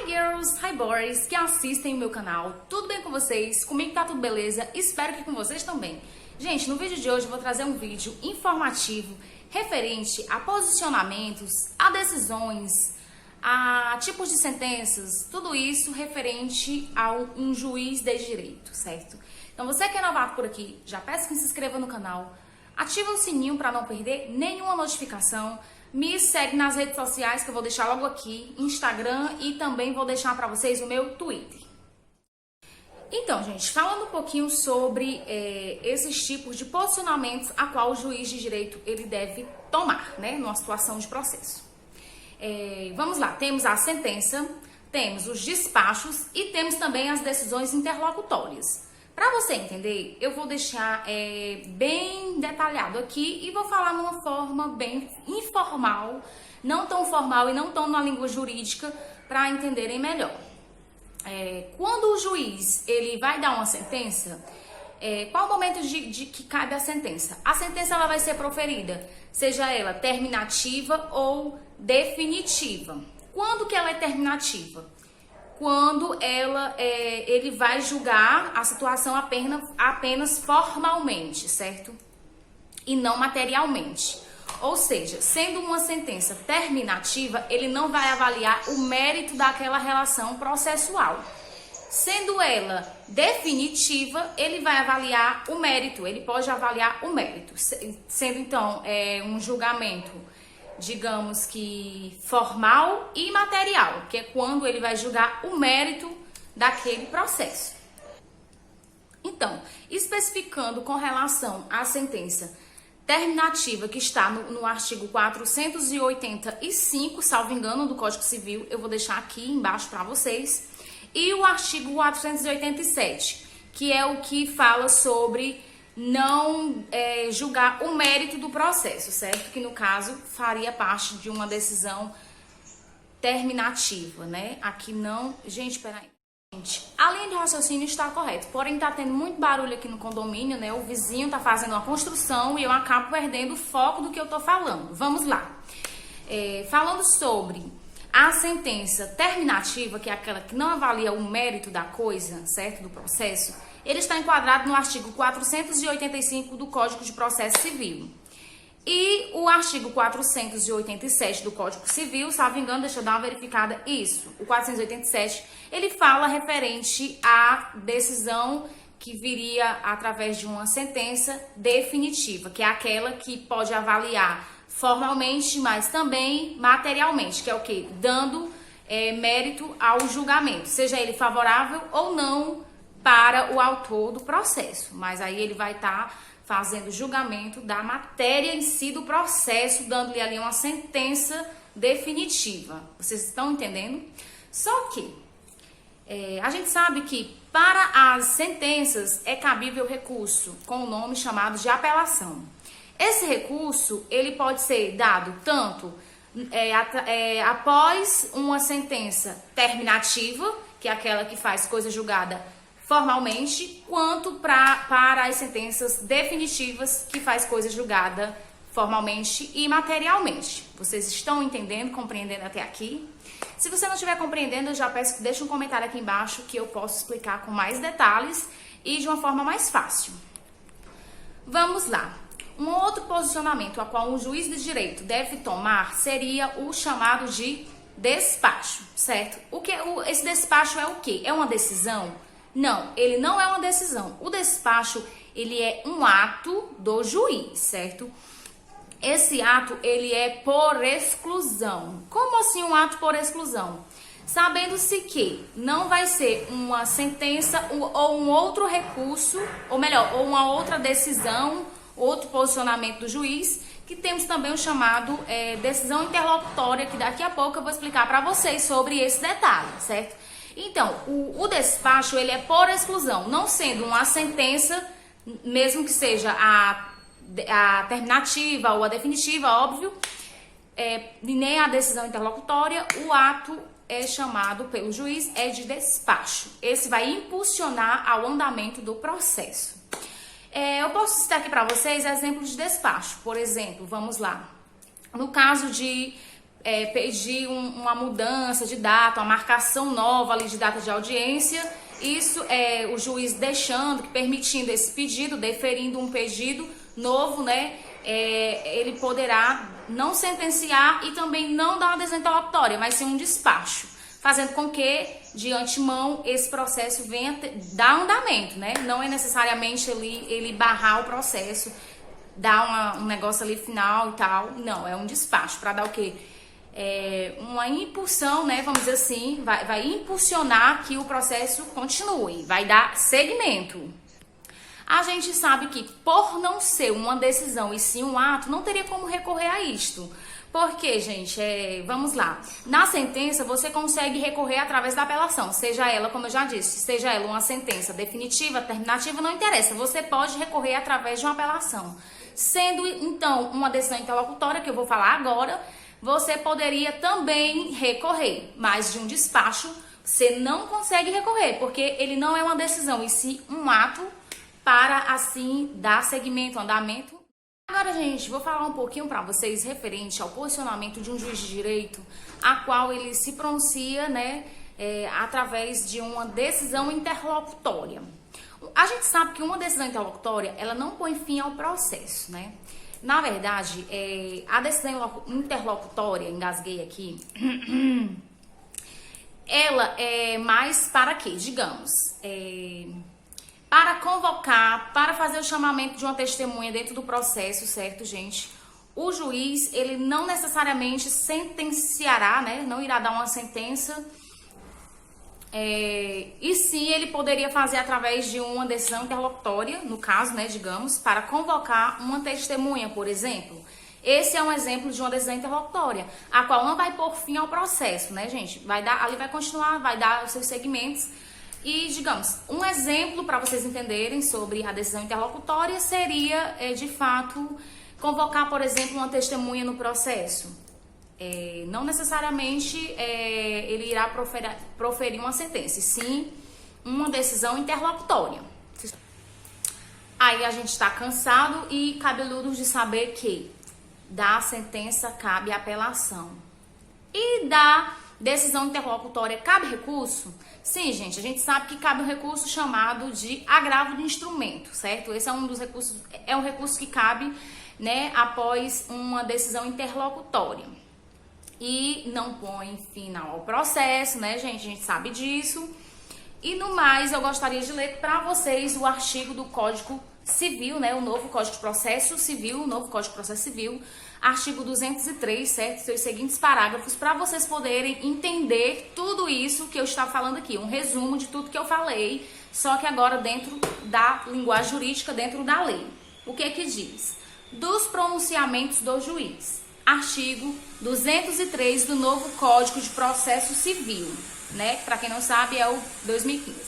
girls, hi boys que assistem o meu canal, tudo bem com vocês? Comigo tá tudo beleza? Espero que com vocês também. Gente, no vídeo de hoje eu vou trazer um vídeo informativo referente a posicionamentos, a decisões, a tipos de sentenças, tudo isso referente a um juiz de direito, certo? Então você que é novato por aqui, já peço que se inscreva no canal, ativa o sininho para não perder nenhuma notificação. Me segue nas redes sociais que eu vou deixar logo aqui, Instagram, e também vou deixar para vocês o meu Twitter. Então, gente, falando um pouquinho sobre esses tipos de posicionamentos a qual o juiz de direito ele deve tomar, né, numa situação de processo. Vamos lá, temos a sentença, temos os despachos e temos também as decisões interlocutórias. Para você entender, eu vou deixar bem detalhado aqui e vou falar numa forma bem informal, não tão formal e não tão na língua jurídica, para entenderem melhor. Quando o juiz ele vai dar uma sentença, qual o momento de que cabe a sentença? A sentença ela vai ser proferida, seja ela terminativa ou definitiva. Quando que ela é terminativa? Quando ele vai julgar a situação apenas formalmente, certo? E não materialmente. Ou seja, sendo uma sentença terminativa, ele não vai avaliar o mérito daquela relação processual. Sendo ela definitiva, ele vai avaliar o mérito, ele pode avaliar o mérito. Sendo então um julgamento, digamos que formal e material, que é quando ele vai julgar o mérito daquele processo. Então, especificando com relação à sentença terminativa que está no artigo 485, salvo engano, do Código Civil, eu vou deixar aqui embaixo para vocês, e o artigo 487, que é o que fala sobre não julgar o mérito do processo, certo? Que no caso faria parte de uma decisão terminativa, né? Aqui não... Gente, peraí. Gente, a linha de raciocínio está correta, porém tá tendo muito barulho aqui no condomínio, né? O vizinho tá fazendo uma construção e eu acabo perdendo o foco do que eu tô falando. Vamos lá. Falando sobre a sentença terminativa, que é aquela que não avalia o mérito da coisa, certo? Do processo, ele está enquadrado no artigo 485 do Código de Processo Civil. E o artigo 487 do Código Civil, salvo engano, deixa eu dar uma verificada, isso, o 487, ele fala referente à decisão que viria através de uma sentença definitiva, que é aquela que pode avaliar formalmente, mas também materialmente, que é o quê? Dando mérito ao julgamento, seja ele favorável ou não para o autor do processo, mas aí ele vai estar fazendo julgamento da matéria em si do processo, dando-lhe ali uma sentença definitiva. Vocês estão entendendo? Só que a gente sabe que para as sentenças é cabível recurso com o nome chamado de apelação. Esse recurso ele pode ser dado tanto após uma sentença terminativa, que é aquela que faz coisa julgada formalmente, quanto para as sentenças definitivas, que faz coisa julgada formalmente e materialmente. Vocês estão entendendo, compreendendo até aqui? Se você não estiver compreendendo, eu já peço que deixe um comentário aqui embaixo que eu posso explicar com mais detalhes e de uma forma mais fácil. Vamos lá. Um outro posicionamento a qual um juiz de direito deve tomar seria o chamado de despacho, certo? Esse despacho é o quê? É uma decisão? Não, ele não é uma decisão. O despacho, ele é um ato do juiz, certo? Esse ato, ele é por exclusão. Como assim um ato por exclusão? Sabendo-se que não vai ser uma sentença ou um outro recurso, ou melhor, ou uma outra decisão, outro posicionamento do juiz, que temos também o chamado decisão interlocutória, que daqui a pouco eu vou explicar para vocês sobre esse detalhe, certo? Então, o despacho, ele é por exclusão, não sendo uma sentença, mesmo que seja a terminativa ou a definitiva, óbvio, nem a decisão interlocutória, o ato é chamado pelo juiz de despacho. Esse vai impulsionar ao andamento do processo. Eu posso citar aqui para vocês exemplos de despacho. Por exemplo, vamos lá. No caso de pedir uma mudança de data, uma marcação nova ali de data de audiência, isso é o juiz permitindo esse pedido, deferindo um pedido novo, né? Ele poderá não sentenciar e também não dar uma decisão interlocutória, mas sim um despacho, fazendo com que, de antemão, esse processo venha dar andamento, né? Não é necessariamente ele barrar o processo, dar um negócio ali final e tal. Não, é um despacho para dar o quê? Uma impulsão, né? Vamos dizer assim, vai impulsionar que o processo continue, vai dar seguimento. A gente sabe que, por não ser uma decisão e sim um ato, não teria como recorrer a isto. Porque, gente, vamos lá. Na sentença, você consegue recorrer através da apelação. Seja ela, como eu já disse, seja ela uma sentença definitiva, terminativa, não interessa. Você pode recorrer através de uma apelação. Sendo, então, uma decisão interlocutória, que eu vou falar agora, você poderia também recorrer. Mas de um despacho, você não consegue recorrer, porque ele não é uma decisão, e sim um ato para, assim, dar seguimento, andamento. Agora, gente, vou falar um pouquinho para vocês referente ao posicionamento de um juiz de direito, a qual ele se pronuncia, né, através de uma decisão interlocutória. A gente sabe que uma decisão interlocutória, ela não põe fim ao processo, né? Na verdade, a decisão interlocutória, engasguei aqui, ela é mais para quê? Digamos, para convocar, para fazer o chamamento de uma testemunha dentro do processo, certo, gente? O juiz, ele não necessariamente sentenciará, né? Não irá dar uma sentença. E sim, ele poderia fazer através de uma decisão interlocutória, no caso, né, digamos, para convocar uma testemunha, por exemplo. Esse é um exemplo de uma decisão interlocutória, a qual não vai pôr fim ao processo, né, gente? Ali vai continuar, vai dar os seus segmentos. E, digamos, um exemplo para vocês entenderem sobre a decisão interlocutória seria, de fato, convocar, por exemplo, uma testemunha no processo. Não necessariamente ele irá proferir uma sentença, sim uma decisão interlocutória. Aí a gente está cansado e cabeludo de saber que da sentença cabe apelação. E da decisão interlocutória cabe recurso? Sim, gente, a gente sabe que cabe um recurso chamado de agravo de instrumento, certo? Esse é um dos recursos, é um recurso que cabe, né, após uma decisão interlocutória. E não põe final ao processo, né, gente? A gente sabe disso. E no mais, eu gostaria de ler para vocês o artigo do Código Civil, né? O novo Código de Processo Civil, o novo Código de Processo Civil, artigo 203, certo? Seus seguintes parágrafos, para vocês poderem entender tudo isso que eu estava falando aqui. Um resumo de tudo que eu falei, só que agora dentro da linguagem jurídica, dentro da lei. O que é que diz? Dos pronunciamentos do juiz. Artigo 203 do novo Código de Processo Civil, né? Para quem não sabe, é o 2015.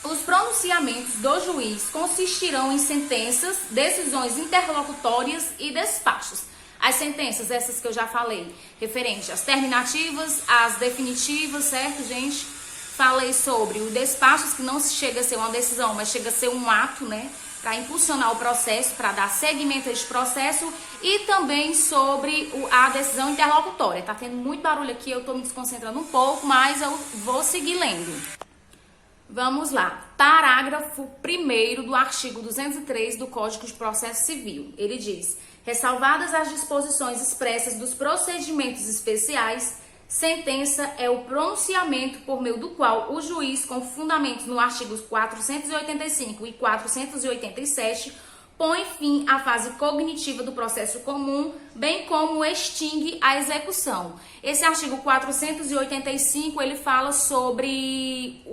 Os pronunciamentos do juiz consistirão em sentenças, decisões interlocutórias e despachos. As sentenças, essas que eu já falei, referente às terminativas, às definitivas, certo, gente? Falei sobre os despachos, que não chega a ser uma decisão, mas chega a ser um ato, né? Para impulsionar o processo, para dar seguimento a este processo, e também sobre a decisão interlocutória. Tá tendo muito barulho aqui, eu tô me desconcentrando um pouco, mas eu vou seguir lendo. Vamos lá. Parágrafo 1º do artigo 203 do Código de Processo Civil. Ele diz: ressalvadas as disposições expressas dos procedimentos especiais, sentença é o pronunciamento por meio do qual o juiz, com fundamentos no artigos 485 e 487, põe fim à fase cognitiva do processo comum, bem como extingue a execução. Esse artigo 485, ele fala sobre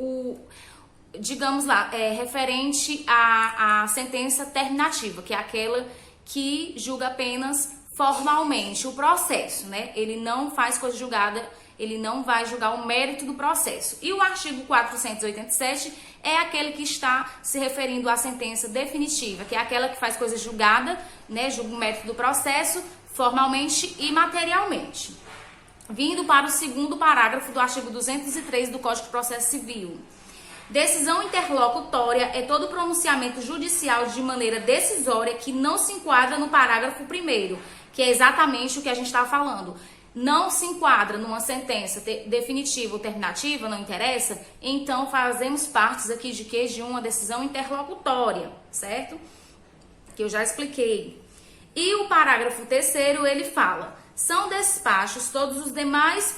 digamos lá, referente à sentença terminativa, que é aquela que julga apenas formalmente o processo, né? Ele não faz coisa julgada, ele não vai julgar o mérito do processo. E o artigo 487 é aquele que está se referindo à sentença definitiva, que é aquela que faz coisa julgada, né? Julga o mérito do processo formalmente e materialmente. Vindo para o segundo parágrafo do artigo 203 do Código de Processo Civil. Decisão interlocutória é todo pronunciamento judicial de maneira decisória que não se enquadra no parágrafo 1º, que é exatamente o que a gente estava falando. Não se enquadra numa sentença definitiva ou terminativa, não interessa, então fazemos parte aqui de quê? De uma decisão interlocutória, certo? Que eu já expliquei. E o parágrafo 3º, ele fala: são despachos todos os demais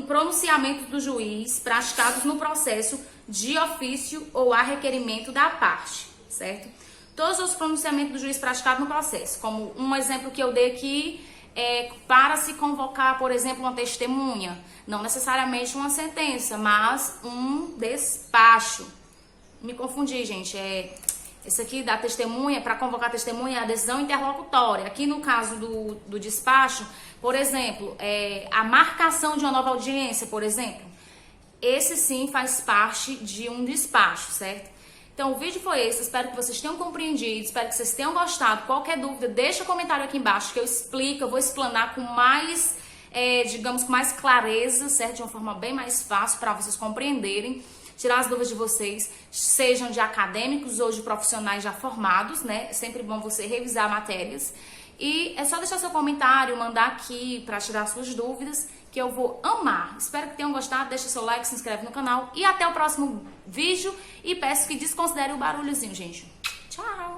pronunciamentos do juiz praticados no processo de ofício ou a requerimento da parte, certo? Todos os pronunciamentos do juiz praticados no processo, como um exemplo que eu dei aqui, para se convocar, por exemplo, uma testemunha, não necessariamente uma sentença, mas um despacho. Me confundi, gente. Esse aqui da testemunha, para convocar a testemunha, é a decisão interlocutória. Aqui no caso do despacho, por exemplo, a marcação de uma nova audiência, por exemplo, esse sim faz parte de um despacho, certo? Então, o vídeo foi esse, espero que vocês tenham compreendido, espero que vocês tenham gostado. Qualquer dúvida, deixa comentário aqui embaixo que eu explico, eu vou explanar com mais, digamos, com mais clareza, certo? De uma forma bem mais fácil para vocês compreenderem, tirar as dúvidas de vocês, sejam de acadêmicos ou de profissionais já formados, né? É sempre bom você revisar matérias. E é só deixar seu comentário, mandar aqui para tirar suas dúvidas, que eu vou amar. Espero que tenham gostado, deixa seu like, se inscreve no canal e até o próximo vídeo. E peço que desconsidere o barulhozinho, gente. Tchau!